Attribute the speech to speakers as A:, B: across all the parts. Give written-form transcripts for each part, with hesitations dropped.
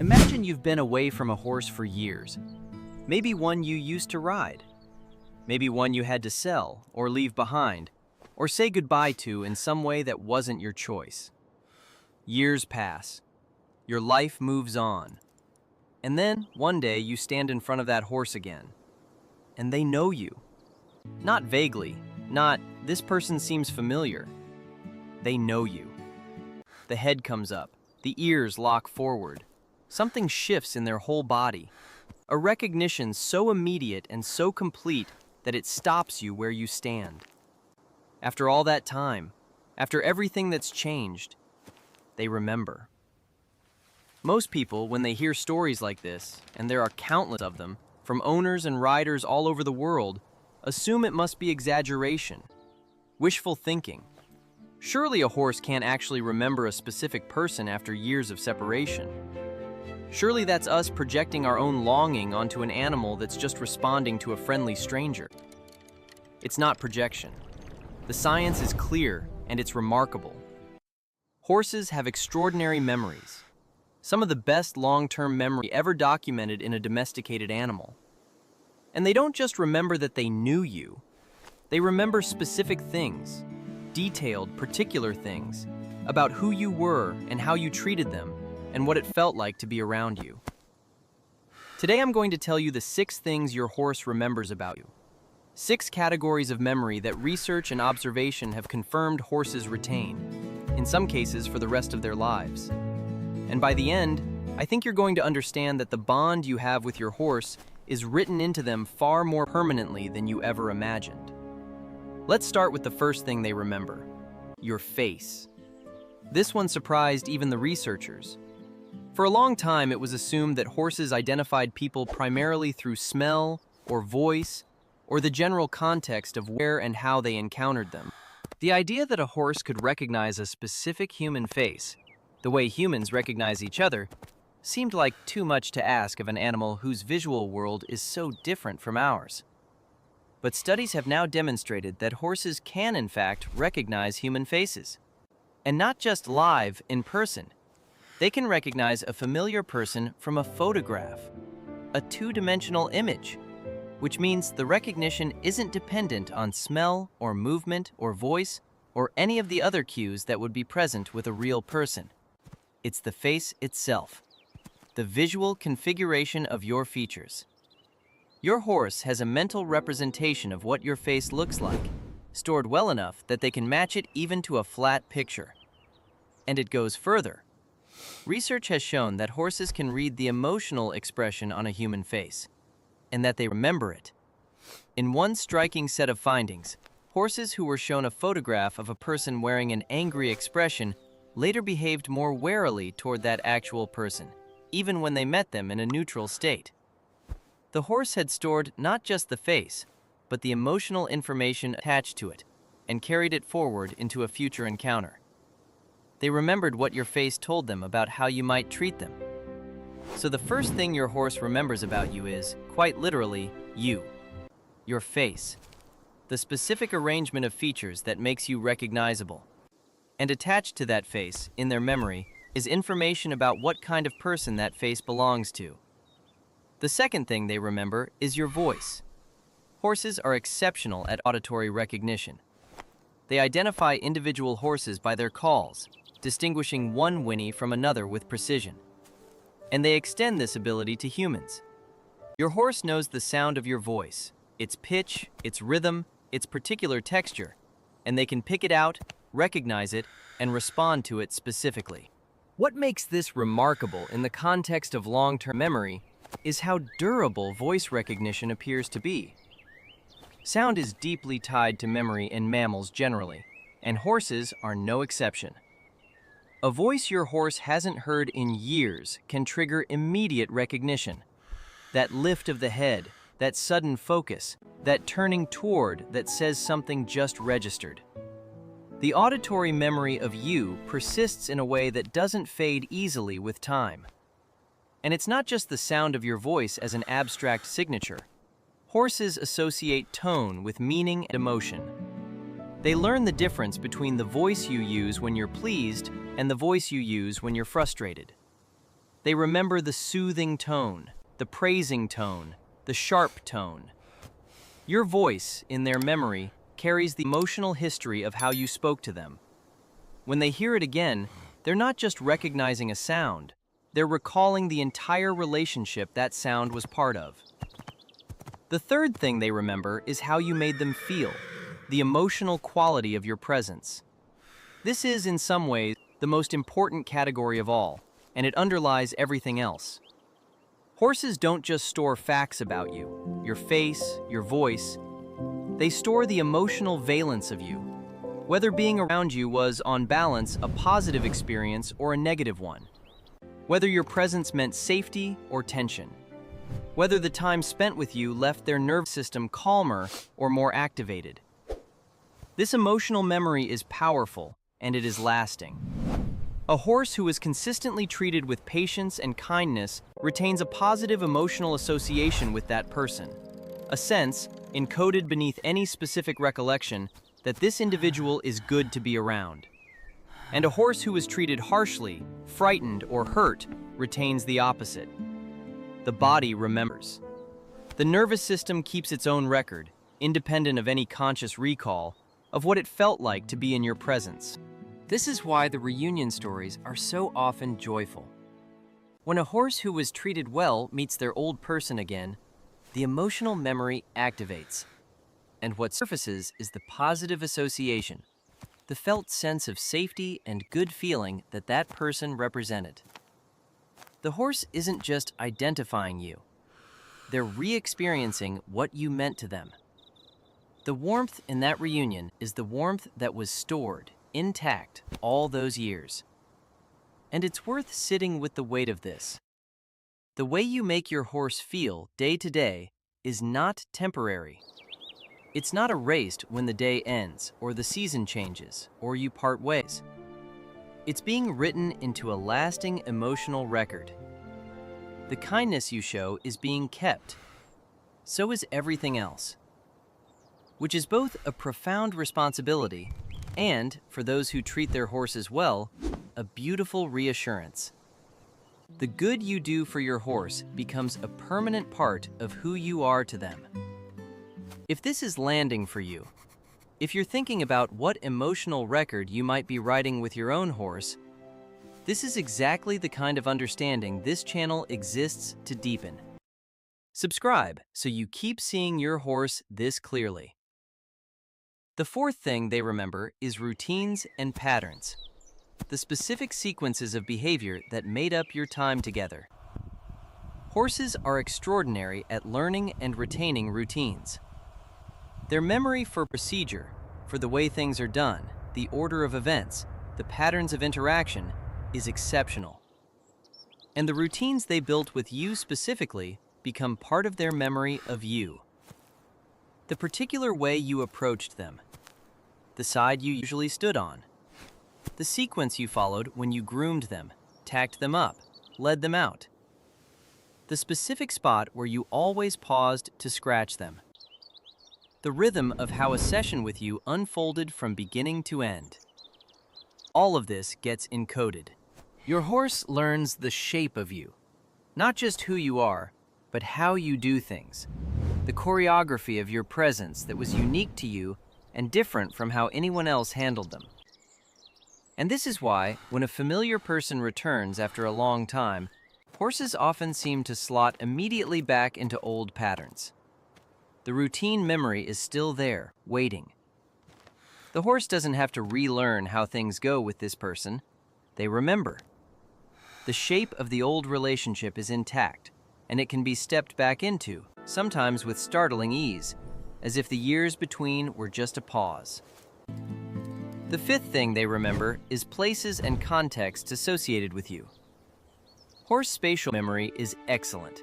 A: Imagine you've been away from a horse for years. Maybe one you used to ride. Maybe one you had to sell or leave behind, or say goodbye to in some way that wasn't your choice. Years pass. Your life moves on. And then, one day, you stand in front of that horse again. And they know you. Not vaguely, not, "This person seems familiar." They know you. The head comes up, the ears lock forward. Something shifts in their whole body. A recognition so immediate and so complete that it stops you where you stand. After all that time, after everything that's changed, they remember. Most people, when they hear stories like this, and there are countless of them, from owners and riders all over the world, assume it must be exaggeration, wishful thinking. Surely a horse can't actually remember a specific person after years of separation. Surely that's us projecting our own longing onto an animal that's just responding to a friendly stranger. It's not projection. The science is clear, and it's remarkable. Horses have extraordinary memories. Some of the best long-term memory ever documented in a domesticated animal. And they don't just remember that they knew you. They remember specific things, detailed, particular things, about who you were and how you treated them, and what it felt like to be around you. Today I'm going to tell you the 6 things your horse remembers about you. 6 categories of memory that research and observation have confirmed horses retain, in some cases for the rest of their lives. And by the end, I think you're going to understand that the bond you have with your horse is written into them far more permanently than you ever imagined. Let's start with the first thing they remember: your face. This one surprised even the researchers. For a long time, it was assumed that horses identified people primarily through smell or voice or the general context of where and how they encountered them. The idea that a horse could recognize a specific human face, the way humans recognize each other, seemed like too much to ask of an animal whose visual world is so different from ours. But studies have now demonstrated that horses can, in fact, recognize human faces. And not just live, in person. They can recognize a familiar person from a photograph, a 2-dimensional image, which means the recognition isn't dependent on smell or movement or voice or any of the other cues that would be present with a real person. It's the face itself, the visual configuration of your features. Your horse has a mental representation of what your face looks like, stored well enough that they can match it even to a flat picture. And it goes further. Research has shown that horses can read the emotional expression on a human face, and that they remember it. In one striking set of findings, horses who were shown a photograph of a person wearing an angry expression later behaved more warily toward that actual person, even when they met them in a neutral state. The horse had stored not just the face, but the emotional information attached to it, and carried it forward into a future encounter. They remembered what your face told them about how you might treat them. So the first thing your horse remembers about you is, quite literally, you. Your face. The specific arrangement of features that makes you recognizable. And attached to that face, in their memory, is information about what kind of person that face belongs to. The second thing they remember is your voice. Horses are exceptional at auditory recognition. They identify individual horses by their calls, distinguishing one whinny from another with precision. And they extend this ability to humans. Your horse knows the sound of your voice, its pitch, its rhythm, its particular texture, and they can pick it out, recognize it, and respond to it specifically. What makes this remarkable in the context of long-term memory is how durable voice recognition appears to be. Sound is deeply tied to memory in mammals generally, and horses are no exception. A voice your horse hasn't heard in years can trigger immediate recognition. That lift of the head, that sudden focus, that turning toward that says something just registered. The auditory memory of you persists in a way that doesn't fade easily with time. And it's not just the sound of your voice as an abstract signature. Horses associate tone with meaning and emotion. They learn the difference between the voice you use when you're pleased and the voice you use when you're frustrated. They remember the soothing tone, the praising tone, the sharp tone. Your voice, in their memory, carries the emotional history of how you spoke to them. When they hear it again, they're not just recognizing a sound, they're recalling the entire relationship that sound was part of. The third thing they remember is how you made them feel, the emotional quality of your presence. This is, in some ways, the most important category of all, and it underlies everything else. Horses don't just store facts about you, your face, your voice. They store the emotional valence of you, whether being around you was, on balance, a positive experience or a negative one. Whether your presence meant safety or tension. Whether the time spent with you left their nervous system calmer or more activated. This emotional memory is powerful, and it is lasting. A horse who is consistently treated with patience and kindness retains a positive emotional association with that person, a sense, encoded beneath any specific recollection, that this individual is good to be around. And a horse who is treated harshly, frightened, or hurt retains the opposite. The body remembers. The nervous system keeps its own record, independent of any conscious recall, of what it felt like to be in your presence. This is why the reunion stories are so often joyful. When a horse who was treated well meets their old person again, the emotional memory activates. And what surfaces is the positive association, the felt sense of safety and good feeling that that person represented. The horse isn't just identifying you. They're re-experiencing what you meant to them. The warmth in that reunion is the warmth that was stored, intact, all those years. And it's worth sitting with the weight of this. The way you make your horse feel day to day is not temporary. It's not erased when the day ends, or the season changes, or you part ways. It's being written into a lasting emotional record. The kindness you show is being kept. So is everything else. Which is both a profound responsibility and, for those who treat their horses well, a beautiful reassurance. The good you do for your horse becomes a permanent part of who you are to them. If this is landing for you, if you're thinking about what emotional record you might be writing with your own horse, this is exactly the kind of understanding this channel exists to deepen. Subscribe so you keep seeing your horse this clearly. The fourth thing they remember is routines and patterns, the specific sequences of behavior that made up your time together. Horses are extraordinary at learning and retaining routines. Their memory for procedure, for the way things are done, the order of events, the patterns of interaction, is exceptional. And the routines they built with you specifically become part of their memory of you. The particular way you approached them, the side you usually stood on, the sequence you followed when you groomed them, tacked them up, led them out, the specific spot where you always paused to scratch them, the rhythm of how a session with you unfolded from beginning to end. All of this gets encoded. Your horse learns the shape of you, not just who you are, but how you do things. The choreography of your presence that was unique to you and different from how anyone else handled them. And this is why, when a familiar person returns after a long time, horses often seem to slot immediately back into old patterns. The routine memory is still there, waiting. The horse doesn't have to relearn how things go with this person. They remember. The shape of the old relationship is intact, and it can be stepped back into, sometimes with startling ease, as if the years between were just a pause. The fifth thing they remember is places and contexts associated with you. Horse spatial memory is excellent.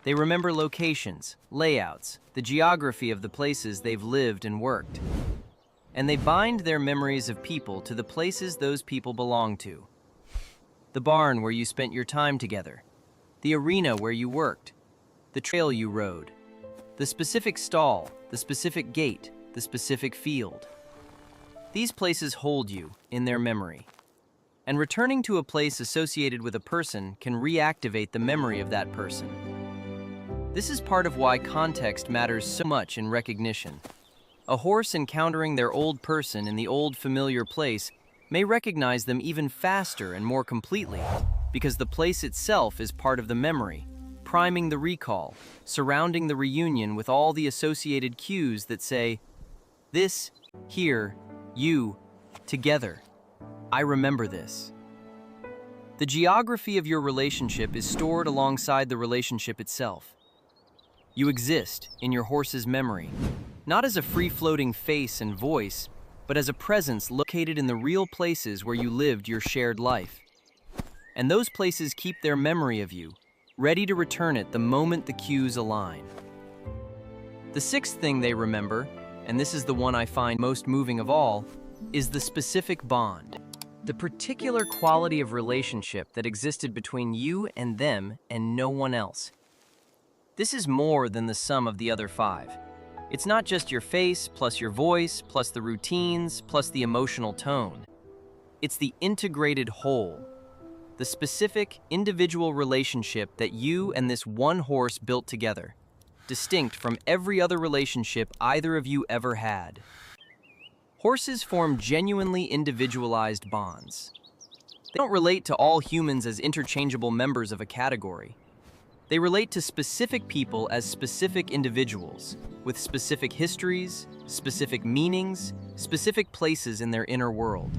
A: They remember locations, layouts, the geography of the places they've lived and worked. And they bind their memories of people to the places those people belong to. The barn where you spent your time together, the arena where you worked, the trail you rode, the specific stall, the specific gate, the specific field. These places hold you in their memory. and returning to a place associated with a person can reactivate the memory of that person. This is part of why context matters so much in recognition. A horse encountering their old person in the old familiar place may recognize them even faster and more completely, because the place itself is part of the memory, priming the recall, surrounding the reunion with all the associated cues that say, this, here, you, together. I remember this. The geography of your relationship is stored alongside the relationship itself. You exist in your horse's memory, not as a free-floating face and voice, but as a presence located in the real places where you lived your shared life. And those places keep their memory of you, ready to return it the moment the cues align. The sixth thing they remember, and this is the one I find most moving of all, is the specific bond. The particular quality of relationship that existed between you and them and no one else. This is more than the sum of the other five. It's not just your face, plus your voice, plus the routines, plus the emotional tone. It's the integrated whole. The specific, individual relationship that you and this one horse built together, distinct from every other relationship either of you ever had. Horses form genuinely individualized bonds. They don't relate to all humans as interchangeable members of a category. They relate to specific people as specific individuals, with specific histories, specific meanings, specific places in their inner world.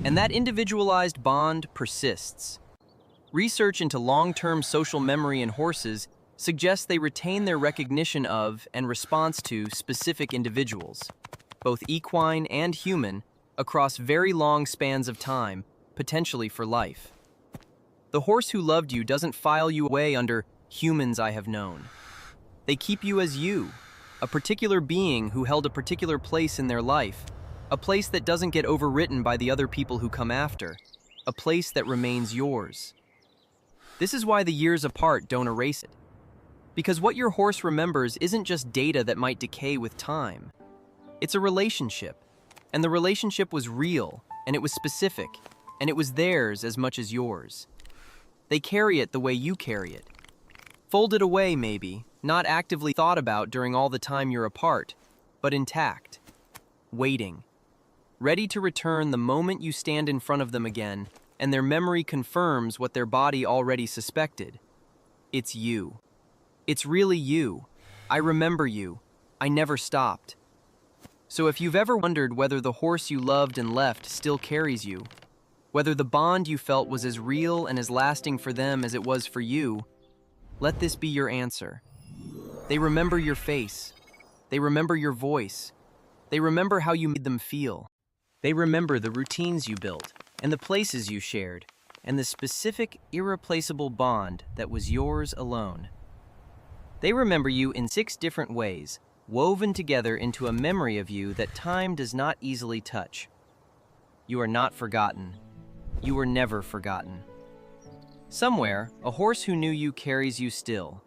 A: And that individualized bond persists. Research into long-term social memory in horses suggests they retain their recognition of and response to specific individuals, both equine and human, across very long spans of time, potentially for life. The horse who loved you doesn't file you away under humans I have known. They keep you as you, a particular being who held a particular place in their life, a place that doesn't get overwritten by the other people who come after, a place that remains yours. This is why the years apart don't erase it. Because what your horse remembers isn't just data that might decay with time. It's a relationship, and the relationship was real, and it was specific, and it was theirs as much as yours. They carry it the way you carry it. Folded away, maybe, not actively thought about during all the time you're apart, but intact, waiting, ready to return the moment you stand in front of them again, and their memory confirms what their body already suspected. It's you. It's really you. I remember you. I never stopped. So if you've ever wondered whether the horse you loved and left still carries you, whether the bond you felt was as real and as lasting for them as it was for you, let this be your answer. They remember your face. They remember your voice. They remember how you made them feel. They remember the routines you built, and the places you shared, and the specific, irreplaceable bond that was yours alone. They remember you in 6 different ways, woven together into a memory of you that time does not easily touch. You are not forgotten. You were never forgotten. Somewhere, a horse who knew you carries you still,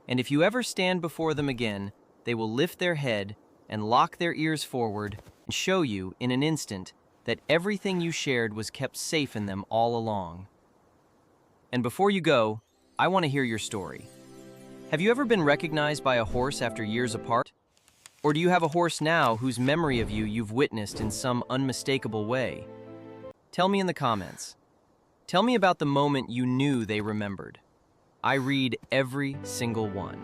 A: and if you ever stand before them again, they will lift their head and lock their ears forward and show you in an instant that everything you shared was kept safe in them all along. And before you go, I want to hear your story. Have you ever been recognized by a horse after years apart? Or do you have a horse now whose memory of you you've witnessed in some unmistakable way? Tell me in the comments. Tell me about the moment you knew they remembered. I read every single one.